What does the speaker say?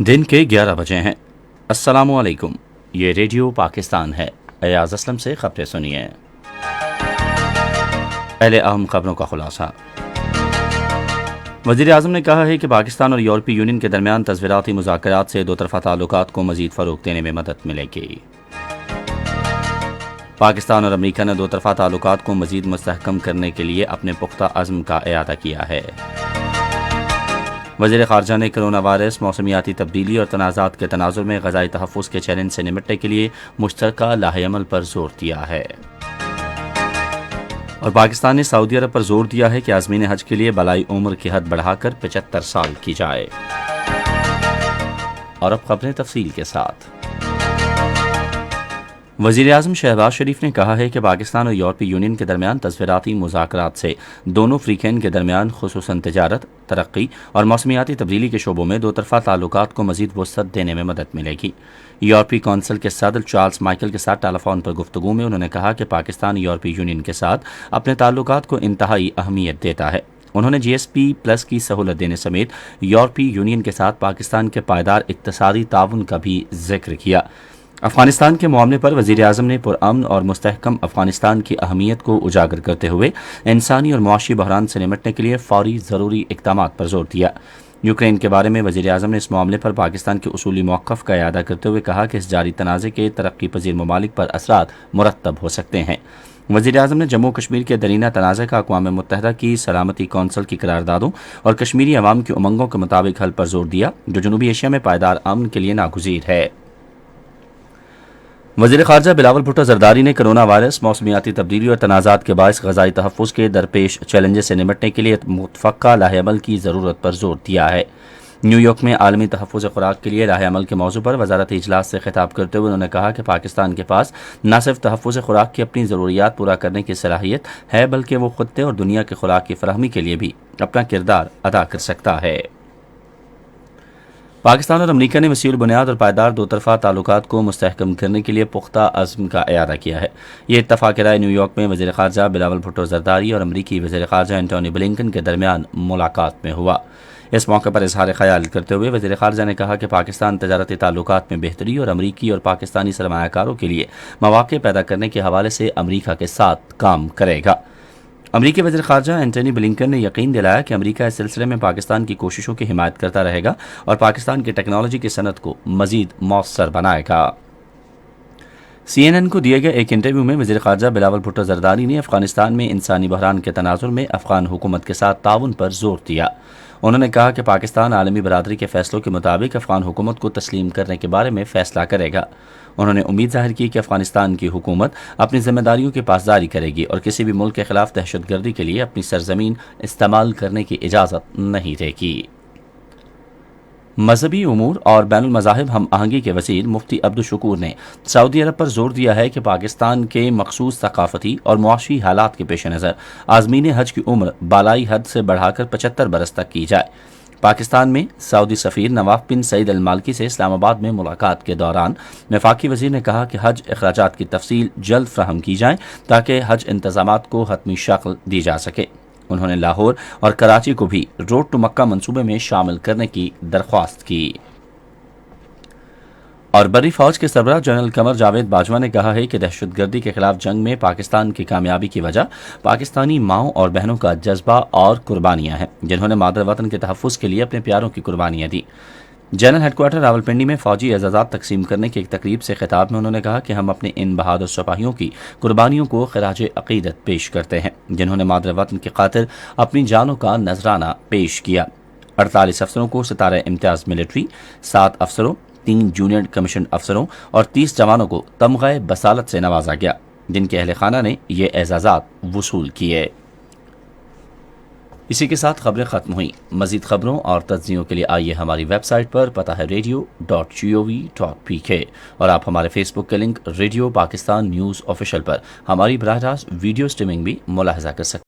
دن کے 11 بجے ہیں۔ السلام علیکم، یہ ریڈیو پاکستان ہے۔ ایاز اسلم سے خبریں سنیے۔ پہلے اہم خبروں کا خلاصہ۔ وزیر اعظم نے کہا ہے کہ پاکستان اور یورپی یونین کے درمیان تصویراتی مذاکرات سے دو طرفہ تعلقات کو مزید فروغ دینے میں مدد ملے گی۔ پاکستان اور امریکہ نے دو طرفہ تعلقات کو مزید مستحکم کرنے کے لیے اپنے پختہ عزم کا اعادہ کیا ہے۔ وزیر خارجہ نے کرونا وائرس، موسمیاتی تبدیلی اور تنازعات کے تناظر میں غذائی تحفظ کے چیلنج سے نمٹنے کے لیے مشترکہ لاہ عمل پر زور دیا ہے۔ اور پاکستان نے سعودی عرب پر زور دیا ہے کہ عازمین حج کے لیے بالائی عمر کی حد بڑھا کر 75 سال کی جائے۔ اور اب خبریں تفصیل کے ساتھ۔ وزیر اعظم شہباز شریف نے کہا ہے کہ پاکستان اور یورپی یونین کے درمیان تصویراتی مذاکرات سے دونوں فریقین کے درمیان خصوصاً تجارت، ترقی اور موسمیاتی تبدیلی کے شعبوں میں دو طرفہ تعلقات کو مزید وسعت دینے میں مدد ملے گی۔ یورپی کونسل کے صدر چارلس مائیکل کے ساتھ ٹیلی فون پر گفتگو میں انہوں نے کہا کہ پاکستان یورپی یونین کے ساتھ اپنے تعلقات کو انتہائی اہمیت دیتا ہے۔ انہوں نے GSP+ کی سہولت دینے سمیت یورپی یونین کے ساتھ پاکستان کے پائیدار اقتصادی تعاون کا بھی ذکر کیا۔ افغانستان کے معاملے پر وزیر اعظم نے پرامن اور مستحکم افغانستان کی اہمیت کو اجاگر کرتے ہوئے انسانی اور معاشی بحران سے نمٹنے کے لیے فوری ضروری اقدامات پر زور دیا۔ یوکرین کے بارے میں وزیر اعظم نے اس معاملے پر پاکستان کے اصولی موقف کا اعادہ کرتے ہوئے کہا کہ اس جاری تنازع کے ترقی پذیر ممالک پر اثرات مرتب ہو سکتے ہیں۔ وزیر اعظم نے جموں کشمیر کے درینہ تنازع کا اقوام متحدہ کی سلامتی کونسل کی قراردادوں اور کشمیری عوام کی امنگوں کے مطابق حل پر زور دیا، جو جنوبی ایشیا میں پائیدار امن کے لیے ناگزیر ہے۔ وزیر خارجہ بلاول بھٹو زرداری نے کرونا وائرس، موسمیاتی تبدیلی اور تنازعات کے باعث غذائی تحفظ کے درپیش چیلنجز سے نمٹنے کے لیے متفقہ لاہ عمل کی ضرورت پر زور دیا ہے۔ نیو یارک میں عالمی تحفظ خوراک کے لیے لاہ عمل کے موضوع پر وزارتی اجلاس سے خطاب کرتے ہوئے انہوں نے کہا کہ پاکستان کے پاس نہ صرف تحفظ خوراک کی اپنی ضروریات پورا کرنے کی صلاحیت ہے، بلکہ وہ خطے اور دنیا کے خوراک کی فراہمی کے لیے بھی اپنا کردار ادا کر سکتا ہے۔ پاکستان اور امریکہ نے وسیع البنیاد اور پائیدار دو طرفہ تعلقات کو مستحکم کرنے کے لیے پختہ عزم کا اعادہ کیا ہے۔ یہ اتفاق رائے نیو یارک میں وزیر خارجہ بلاول بھٹو زرداری اور امریکی وزیر خارجہ اینٹونی بلنکن کے درمیان ملاقات میں ہوا۔ اس موقع پر اظہار خیال کرتے ہوئے وزیر خارجہ نے کہا کہ پاکستان تجارتی تعلقات میں بہتری اور امریکی اور پاکستانی سرمایہ کاروں کے لیے مواقع پیدا کرنے کے حوالے سے امریکہ کے ساتھ کام کرے گا۔ امریکی وزیر خارجہ اینٹونی بلنکن نے یقین دلایا کہ امریکہ اس سلسلے میں پاکستان کی کوششوں کی حمایت کرتا رہے گا اور پاکستان کی ٹیکنالوجی کی صنعت کو مزید مؤثر بنائے گا۔ CNN کو دیے گئے ایک انٹرویو میں وزیر خارجہ بلاول بھٹو زرداری نے افغانستان میں انسانی بحران کے تناظر میں افغان حکومت کے ساتھ تعاون پر زور دیا۔ انہوں نے کہا کہ پاکستان عالمی برادری کے فیصلوں کے مطابق افغان حکومت کو تسلیم کرنے کے بارے میں فیصلہ کرے گا۔ انہوں نے امید ظاہر کی کہ افغانستان کی حکومت اپنی ذمہ داریوں کی پاسداری کرے گی اور کسی بھی ملک کے خلاف دہشت گردی کے لیے اپنی سرزمین استعمال کرنے کی اجازت نہیں دے گی۔ مذہبی امور اور بین المذاہب ہم آہنگی کے وزیر مفتی عبدالشکور نے سعودی عرب پر زور دیا ہے کہ پاکستان کے مخصوص ثقافتی اور معاشی حالات کے پیش نظر عازمین حج کی عمر بالائی حد سے بڑھا کر 75 برس تک کی جائے۔ پاکستان میں سعودی سفیر نواف بن سعید المالکی سے اسلام آباد میں ملاقات کے دوران وفاقی وزیر نے کہا کہ حج اخراجات کی تفصیل جلد فراہم کی جائے تاکہ حج انتظامات کو حتمی شکل دی جا سکے۔ انہوں نے لاہور اور کراچی کو بھی روڈ ٹو مکہ منصوبے میں شامل کرنے کی درخواست کی۔ اور بری فوج کے سربراہ جنرل قمر جاوید باجوہ نے کہا ہے کہ دہشت گردی کے خلاف جنگ میں پاکستان کی کامیابی کی وجہ پاکستانی ماؤں اور بہنوں کا جذبہ اور قربانیاں ہیں، جنہوں نے مادر وطن کے تحفظ کے لیے اپنے پیاروں کی قربانیاں دیں۔ جنرل ہیڈ کوارٹر راولپنڈی میں فوجی اعزازات تقسیم کرنے کی ایک تقریب سے خطاب میں انہوں نے کہا کہ ہم اپنے ان بہادر سپاہیوں کی قربانیوں کو خراج عقیدت پیش کرتے ہیں، جنہوں نے مادر وطن کی خاطر اپنی جانوں کا نذرانہ پیش کیا۔ 48 افسروں کو ستارہ امتیاز ملٹری، 7 افسروں، 3 جونیئر کمیشن افسروں اور 30 جوانوں کو تمغہ بصالت سے نوازا گیا، جن کے اہل خانہ نے یہ اعزازات وصول کیے۔ اسی کے ساتھ خبریں ختم ہوئیں۔ مزید خبروں اور تجزیوں کے لیے آئیے ہماری ویب سائٹ پر، پتہ ہے radio.gov.pk، اور آپ ہمارے فیس بک کے link radio Pakistan news official پر ہماری براہ راست ویڈیو سٹریمنگ بھی ملاحظہ کر سکتے ہیں۔